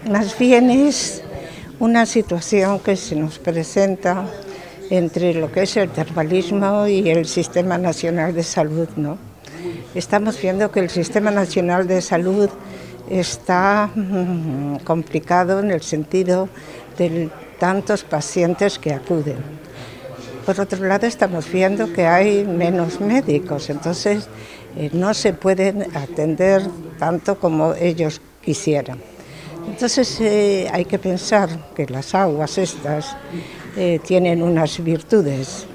Más bien es una situación que se nos presenta entre lo que es el termalismo y el Sistema Nacional de Salud, ¿no? Estamos viendo que el Sistema Nacional de Salud está complicado en el sentido de tantos pacientes que acuden. Por otro lado, estamos viendo que hay menos médicos, entonces no se pueden atender tanto como ellos quisieran. Entonces hay que pensar que las aguas estas tienen unas virtudes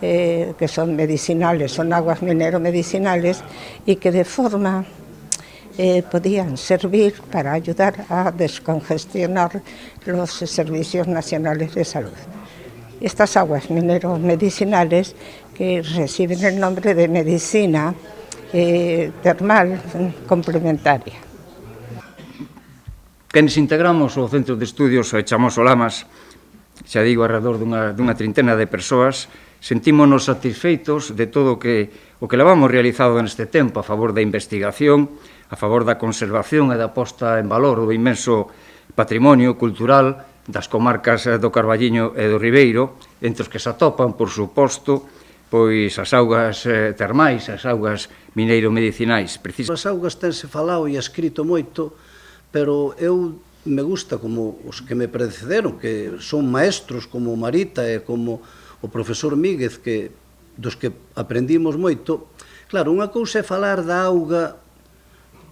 que son medicinales, son aguas mineromedicinales y que de forma podían servir para ayudar a descongestionar los servicios nacionales de salud. Estas aguas mineromedicinales que reciben el nombre de medicina termal complementaria. Quenes integramos o Centro de Estudios Chamoso Lamas, xa digo, alrededor dunha trintena de persoas, sentímonos satisfeitos de todo o que levamos realizado neste tempo a favor da investigación, a favor da conservación e da posta en valor do inmenso patrimonio cultural das comarcas do Carballiño e do Ribeiro, entre os que se atopan, por suposto, pois as augas termais, as augas mineiro-medicinais. As augas tense falado e escrito moito, pero eu me gusta, como os que me precederon, que son maestros como Marita e como o profesor Míguez, dos que aprendimos moito. Claro, unha cousa é falar da auga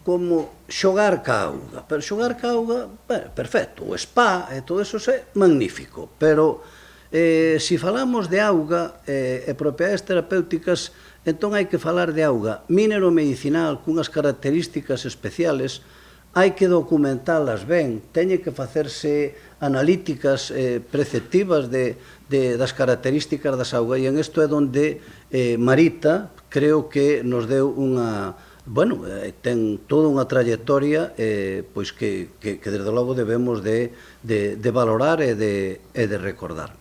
como xogar ca auga, pero xogar ca auga, perfecto, o spa e todo eso é magnífico, pero se falamos de auga e propiedades terapéuticas, entón hai que falar de auga mineromedicinal cunhas características especiales. Hai que documentalas ben, teñen que facerse analíticas preceptivas das características das augas, e en isto é onde Marita creo que nos deu unha... Bueno, ten toda unha trayectoria pois que desde logo debemos de valorar e de recordar.